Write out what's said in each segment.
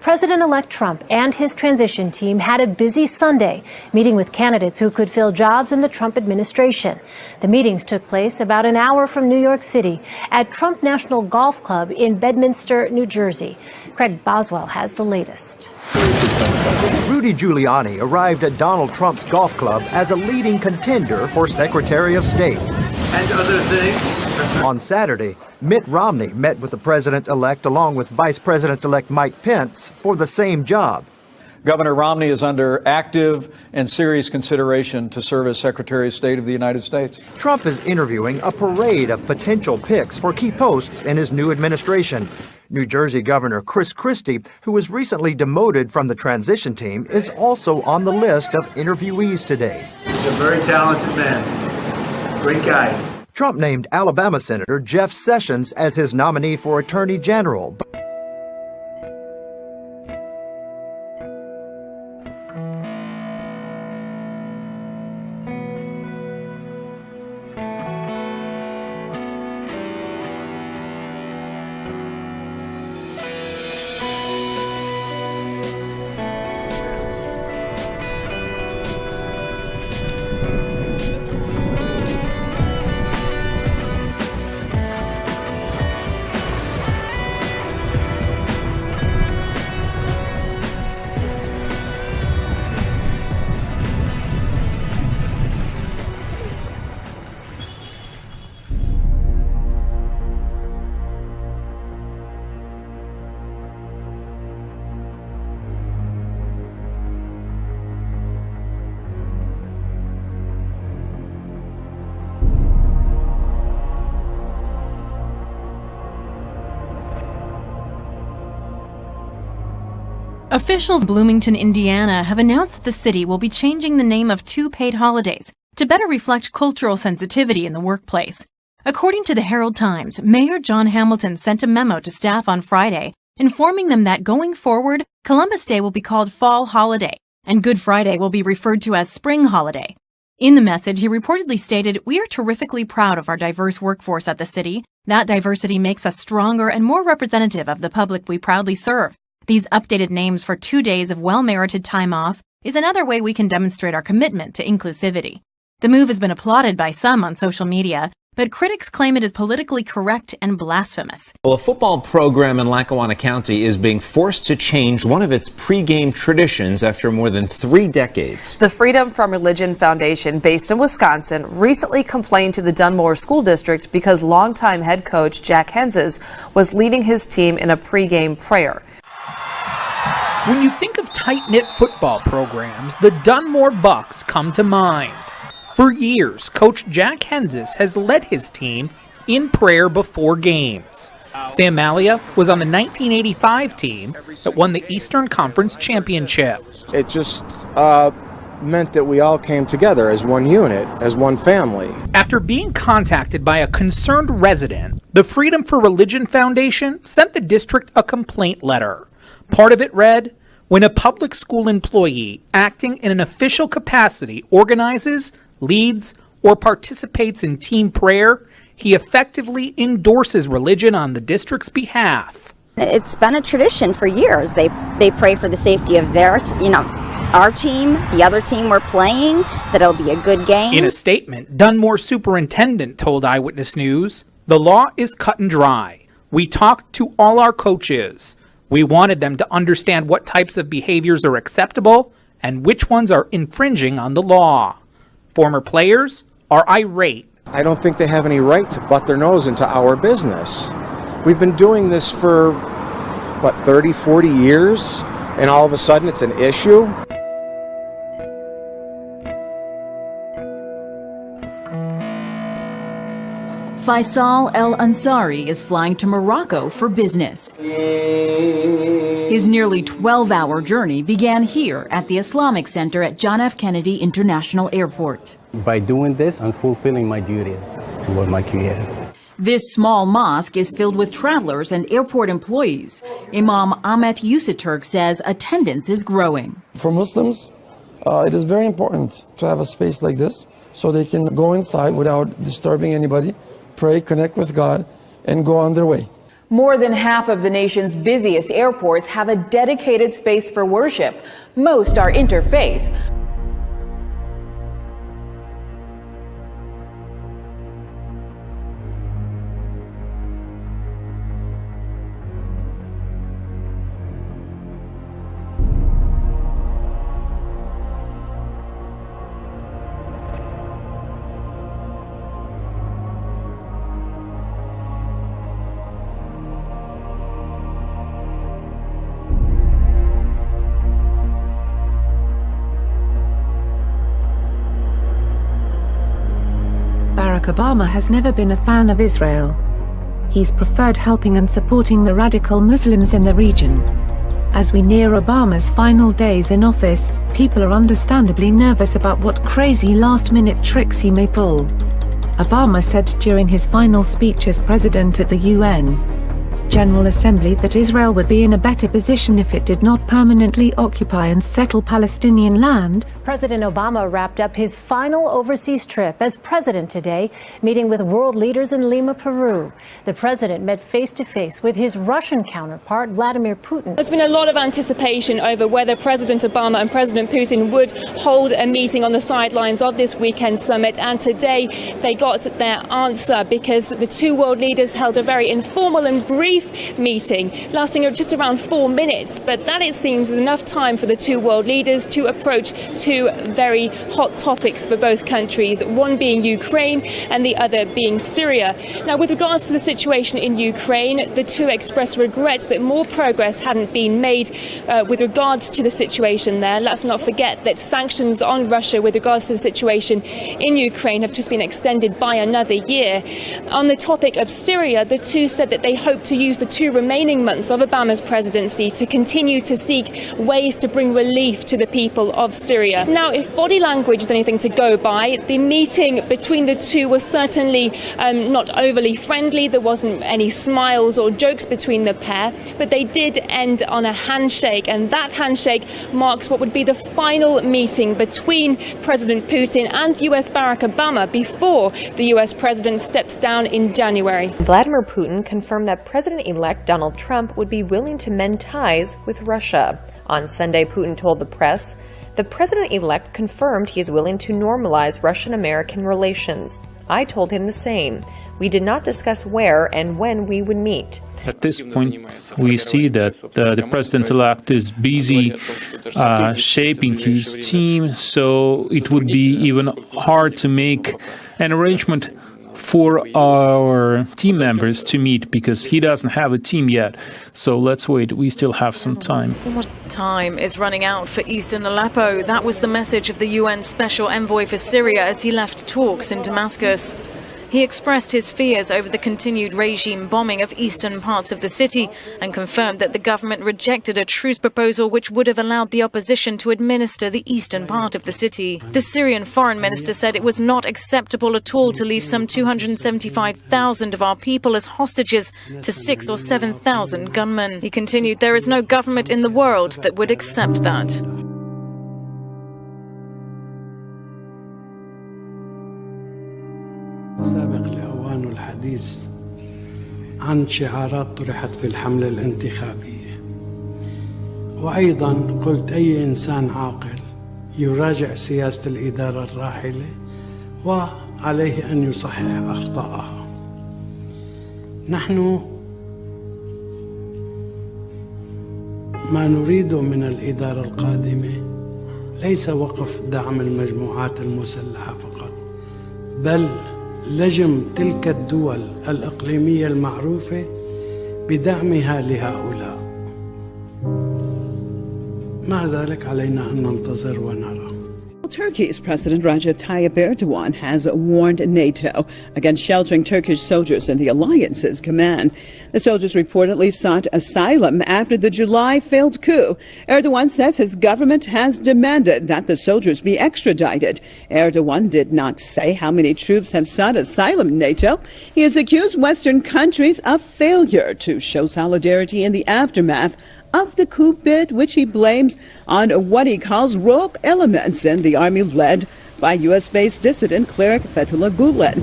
President-elect Trump and his transition team had a busy Sunday, meeting with candidates who could fill jobs in the Trump administration. The meetings took place about an hour from New York City at Trump National Golf Club in Bedminster, New Jersey. Craig Boswell has the latest. Rudy Giuliani arrived at Donald Trump's golf club as a leading contender for Secretary of State. And other things. On Saturday, Mitt Romney met with the president-elect along with Vice President-elect Mike Pence for the same job. Governor Romney is under active and serious consideration to serve as Secretary of State of the United States. Trump is interviewing a parade of potential picks for key posts in his new administration. New Jersey Governor Chris Christie, who was recently demoted from the transition team, is also on the list of interviewees today. He's a very talented man. Great guy. Trump named Alabama Senator Jeff Sessions as his nominee for Attorney General. Officials in Bloomington, Indiana have announced that the city will be changing the name of 2 paid holidays to better reflect cultural sensitivity in the workplace. According to the Herald Times, Mayor John Hamilton sent a memo to staff on Friday informing them that going forward, Columbus Day will be called Fall Holiday and Good Friday will be referred to as Spring Holiday. In the message, he reportedly stated, "We are terrifically proud of our diverse workforce at the city. That diversity makes us stronger and more representative of the public we proudly serve. These updated names for 2 days of well-merited time off is another way we can demonstrate our commitment to inclusivity." The move has been applauded by some on social media, but critics claim it is politically correct and blasphemous. Well, a football program in Lackawanna County is being forced to change one of its pregame traditions after more than 3 decades. The Freedom from Religion Foundation, based in Wisconsin, recently complained to the Dunmore School District because longtime head coach Jack Henzes was leading his team in a pregame prayer. When you think of tight-knit football programs, the Dunmore Bucks come to mind. For years, Coach Jack Henzes has led his team in prayer before games. Sam Malia was on the 1985 team that won the Eastern Conference Championship. It just meant that we all came together as one unit, as one family. After being contacted by a concerned resident, the Freedom for Religion Foundation sent the district a complaint letter. Part of it read, "When a public school employee acting in an official capacity organizes, leads, or participates in team prayer, he effectively endorses religion on the district's behalf." It's been a tradition for years. They pray for the safety of their, our team, the other team we're playing, that it'll be a good game. In a statement, Dunmore superintendent told Eyewitness News, "The law is cut and dry. We talked to all our coaches. We wanted them to understand what types of behaviors are acceptable and which ones are infringing on the law. Former players are irate." I don't think they have any right to butt their nose into our business. We've been doing this for, 30, 40 years, and all of a sudden it's an issue? Faisal El Ansari is flying to Morocco for business. His nearly 12-hour journey began here at the Islamic Center at John F. Kennedy International Airport. By doing this, I'm fulfilling my duties toward my Creator. This small mosque is filled with travelers and airport employees. Imam Ahmet Yusaturk says attendance is growing. For Muslims, it is very important to have a space like this so they can go inside without disturbing anybody, pray, connect with God, and go on their way. More than half of the nation's busiest airports have a dedicated space for worship. Most are interfaith. Barack Obama has never been a fan of Israel. He's preferred helping and supporting the radical Muslims in the region. As we near Obama's final days in office, people are understandably nervous about what crazy last-minute tricks he may pull. Obama said during his final speech as president at the UN General Assembly that Israel would be in a better position if it did not permanently occupy and settle Palestinian land. President Obama wrapped up his final overseas trip as president today, meeting with world leaders in Lima, Peru. The president met face-to-face with his Russian counterpart, Vladimir Putin. There's been a lot of anticipation over whether President Obama and President Putin would hold a meeting on the sidelines of this weekend summit, and today they got their answer because the two world leaders held a very informal and brief meeting lasting just around 4 minutes, but that, it seems, is enough time for the two world leaders to approach two very hot topics for both countries, one being Ukraine and the other being Syria. Now, with regards to the situation in Ukraine, the two expressed regret that more progress hadn't been made with regards to the situation there. Let's not forget that sanctions on Russia with regards to the situation in Ukraine have just been extended by another year. On the topic of Syria, the two said that they hope to use the 2 remaining months of Obama's presidency to continue to seek ways to bring relief to the people of Syria. Now, if body language is anything to go by, the meeting between the two was certainly not overly friendly. There wasn't any smiles or jokes between the pair, but they did end on a handshake, and that handshake marks what would be the final meeting between President Putin and US Barack Obama before the US president steps down in January. Vladimir Putin confirmed that President-elect Donald Trump would be willing to mend ties with Russia. On Sunday, Putin told the press, "The president-elect confirmed he is willing to normalize Russian-American relations. I told him the same. We did not discuss where and when we would meet." At this point, we see that the president-elect is busy shaping his team, so it would be even hard to make an arrangement for our team members to meet because he doesn't have a team yet. So let's wait. We still have some time. Time is running out for eastern Aleppo. That was the message of the UN Special Envoy for Syria as he left talks in Damascus. He expressed his fears over the continued regime bombing of eastern parts of the city and confirmed that the government rejected a truce proposal which would have allowed the opposition to administer the eastern part of the city. The Syrian foreign minister said it was not acceptable at all to leave some 275,000 of our people as hostages to 6,000 or 7,000 gunmen. He continued, "There is no government in the world that would accept that." سابق لأوان الحديث عن شعارات طرحت في الحملة الانتخابية، وأيضا قلت أي إنسان عاقل يراجع سياسة الإدارة الراحلة وعليه أن يصحح أخطاءها. نحن ما نريده من الإدارة القادمة ليس وقف دعم المجموعات المسلحة فقط، بل لجم تلك الدول الإقليمية المعروفة بدعمها لهؤلاء. مع ذلك علينا أن ننتظر ونرى. Turkey's President Recep Tayyip Erdogan has warned NATO against sheltering Turkish soldiers in the alliance's command. The soldiers reportedly sought asylum after the July failed coup. Erdogan says his government has demanded that the soldiers be extradited. Erdogan did not say how many troops have sought asylum in NATO. He has accused Western countries of failure to show solidarity in the aftermath of the coup bid, which he blames on what he calls rogue elements in the army led by U.S.-based dissident cleric Fethullah Gulen.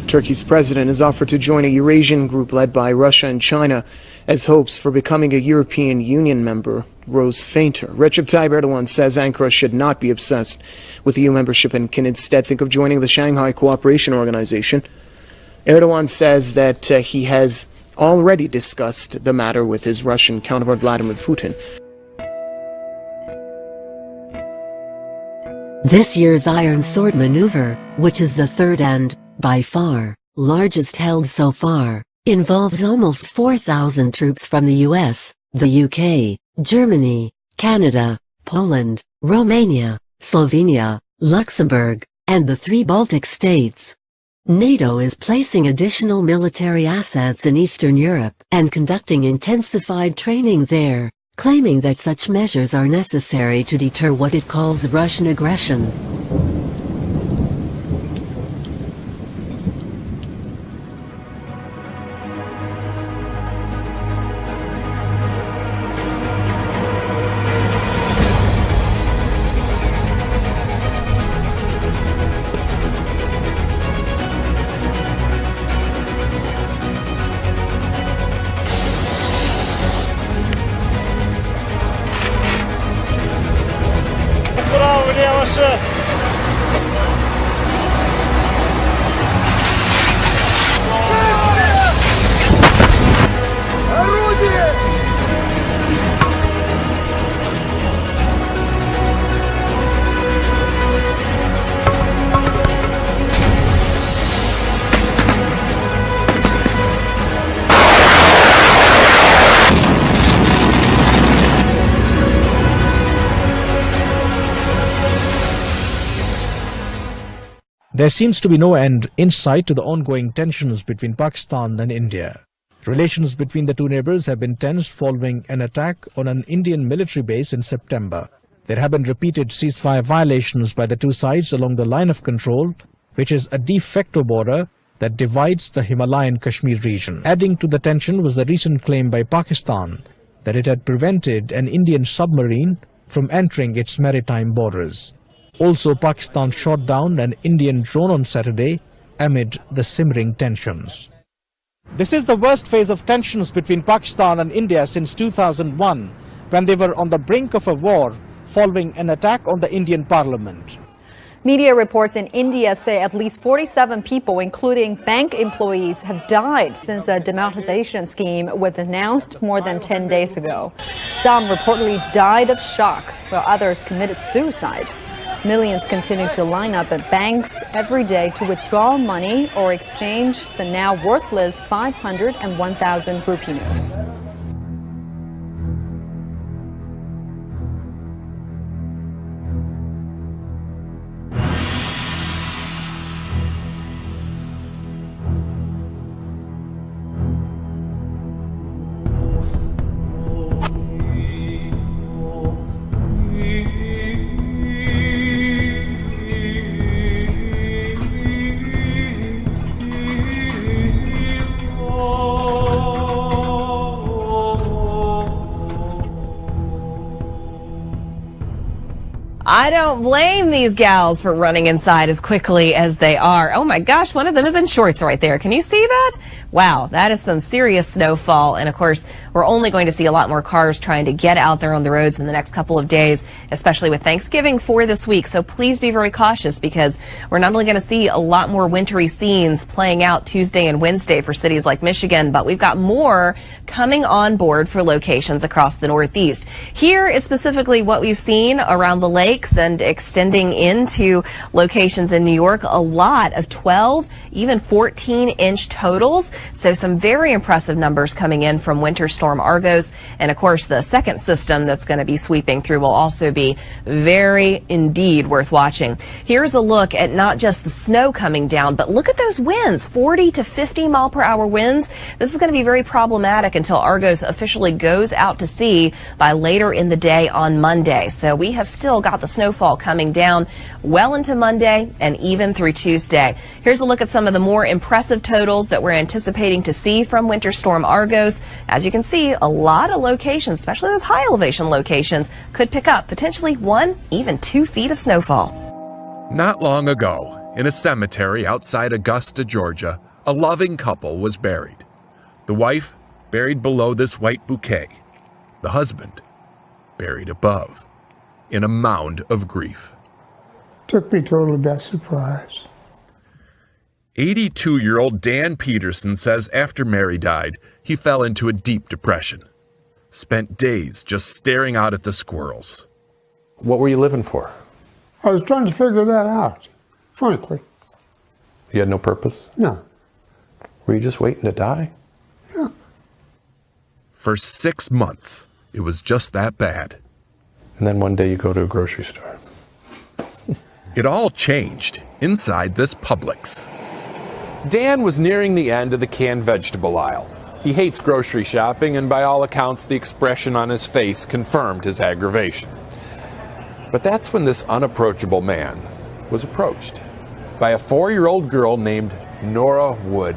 Turkey's president has offered to join a Eurasian group led by Russia and China as hopes for becoming a European Union member rose fainter. Recep Tayyip Erdogan says Ankara should not be obsessed with EU membership and can instead think of joining the Shanghai Cooperation Organization. Erdogan says that he has already discussed the matter with his Russian counterpart Vladimir Putin. This year's Iron Sword maneuver, which is the third and, by far, largest held so far, involves almost 4,000 troops from the US, the UK, Germany, Canada, Poland, Romania, Slovenia, Luxembourg, and the 3 Baltic states. NATO is placing additional military assets in Eastern Europe and conducting intensified training there, claiming that such measures are necessary to deter what it calls Russian aggression. There seems to be no end in sight to the ongoing tensions between Pakistan and India. Relations between the two neighbors have been tense following an attack on an Indian military base in September. There have been repeated ceasefire violations by the two sides along the line of control, which is a de facto border that divides the Himalayan Kashmir region. Adding to the tension was the recent claim by Pakistan that it had prevented an Indian submarine from entering its maritime borders. Also, Pakistan shot down an Indian drone on Saturday amid the simmering tensions. This is the worst phase of tensions between Pakistan and India since 2001, when they were on the brink of a war following an attack on the Indian parliament. Media reports in India say at least 47 people, including bank employees, have died since a demonetization scheme was announced more than 10 days ago. Some reportedly died of shock, while others committed suicide. Millions continue to line up at banks every day to withdraw money or exchange the now worthless 500 and 1,000 rupee notes. I don't blame these gals for running inside as quickly as they are. Oh my gosh, one of them is in shorts right there. Can you see that? Wow, that is some serious snowfall. And of course, we're only going to see a lot more cars trying to get out there on the roads in the next couple of days, especially with Thanksgiving for this week. So please be very cautious, because we're not only going to see a lot more wintry scenes playing out Tuesday and Wednesday for cities like Michigan, but we've got more coming on board for locations across the Northeast. Here is specifically what we've seen around the lakes and extending into locations in New York. A lot of 12, even 14-inch totals. So some very impressive numbers coming in from Winter Storm Argos. And of course, the second system that's going to be sweeping through will also be very indeed worth watching. Here's a look at not just the snow coming down, but look at those winds, 40 to 50 mile per hour winds. This is going to be very problematic until Argos officially goes out to sea by later in the day on Monday. So we have still got the snowfall coming down well into Monday and even through Tuesday. Here's a look at some of the more impressive totals that we're anticipating to see from Winter Storm Argos. As you can see, a lot of locations, especially those high elevation locations, could pick up potentially 1, even 2 feet of snowfall. Not long ago, in a cemetery outside Augusta, Georgia, a loving couple was buried. The wife buried below this white bouquet. The husband buried above, in a mound of grief. Took me totally by surprise. 82-year-old Dan Peterson says after Mary died, he fell into a deep depression. Spent days just staring out at the squirrels. What were you living for? I was trying to figure that out, frankly. You had no purpose? No. Were you just waiting to die? Yeah. For 6 months, it was just that bad. And then one day you go to a grocery store. It all changed inside this Publix. Dan was nearing the end of the canned vegetable aisle. He hates grocery shopping, and by all accounts, the expression on his face confirmed his aggravation. But that's when this unapproachable man was approached by a 4-year-old girl named Nora Wood.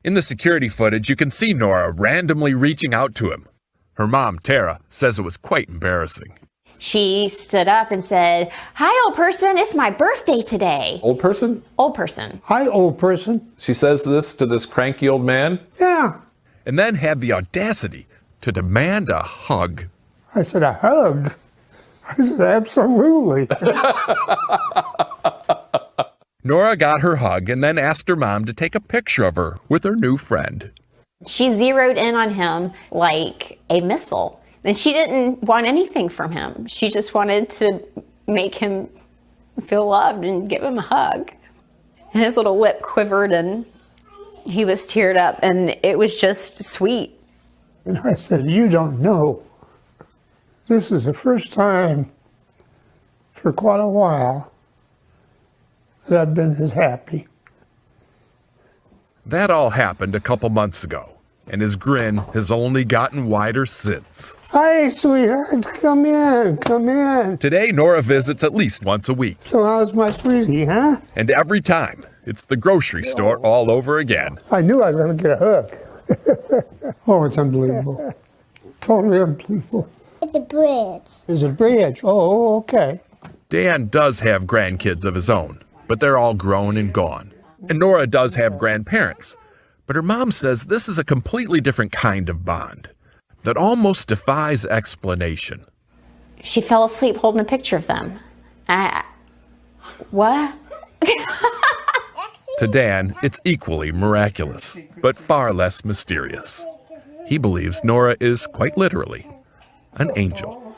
In the security footage, you can see Nora randomly reaching out to him. Her mom, Tara, says it was quite embarrassing. She stood up and said, "Hi, old person, it's my birthday today." Old person? Old person. Hi, old person. She says this to this cranky old man? Yeah. And then had the audacity to demand a hug. I said, "A hug?" I said, "Absolutely." Nora got her hug and then asked her mom to take a picture of her with her new friend. She zeroed in on him like a missile. And she didn't want anything from him. She just wanted to make him feel loved and give him a hug. And his little lip quivered and he was teared up, and it was just sweet. And I said, "You don't know. This is the first time for quite a while that I've been as happy." That all happened a couple months ago, and his grin has only gotten wider since. "Hi, sweetheart. Come in. Come in." Today, Nora visits at least once a week. "So how's my sweetie, huh?" And every time, it's the grocery store all over again. I knew I was going to get a hug. Oh, it's unbelievable. Totally unbelievable. It's a bridge. It's a bridge. Oh, okay. Dan does have grandkids of his own, but they're all grown and gone. And Nora does have grandparents, but her mom says this is a completely different kind of bond that almost defies explanation. She fell asleep holding a picture of them. What? To Dan, it's equally miraculous, but far less mysterious. He believes Nora is quite literally an angel.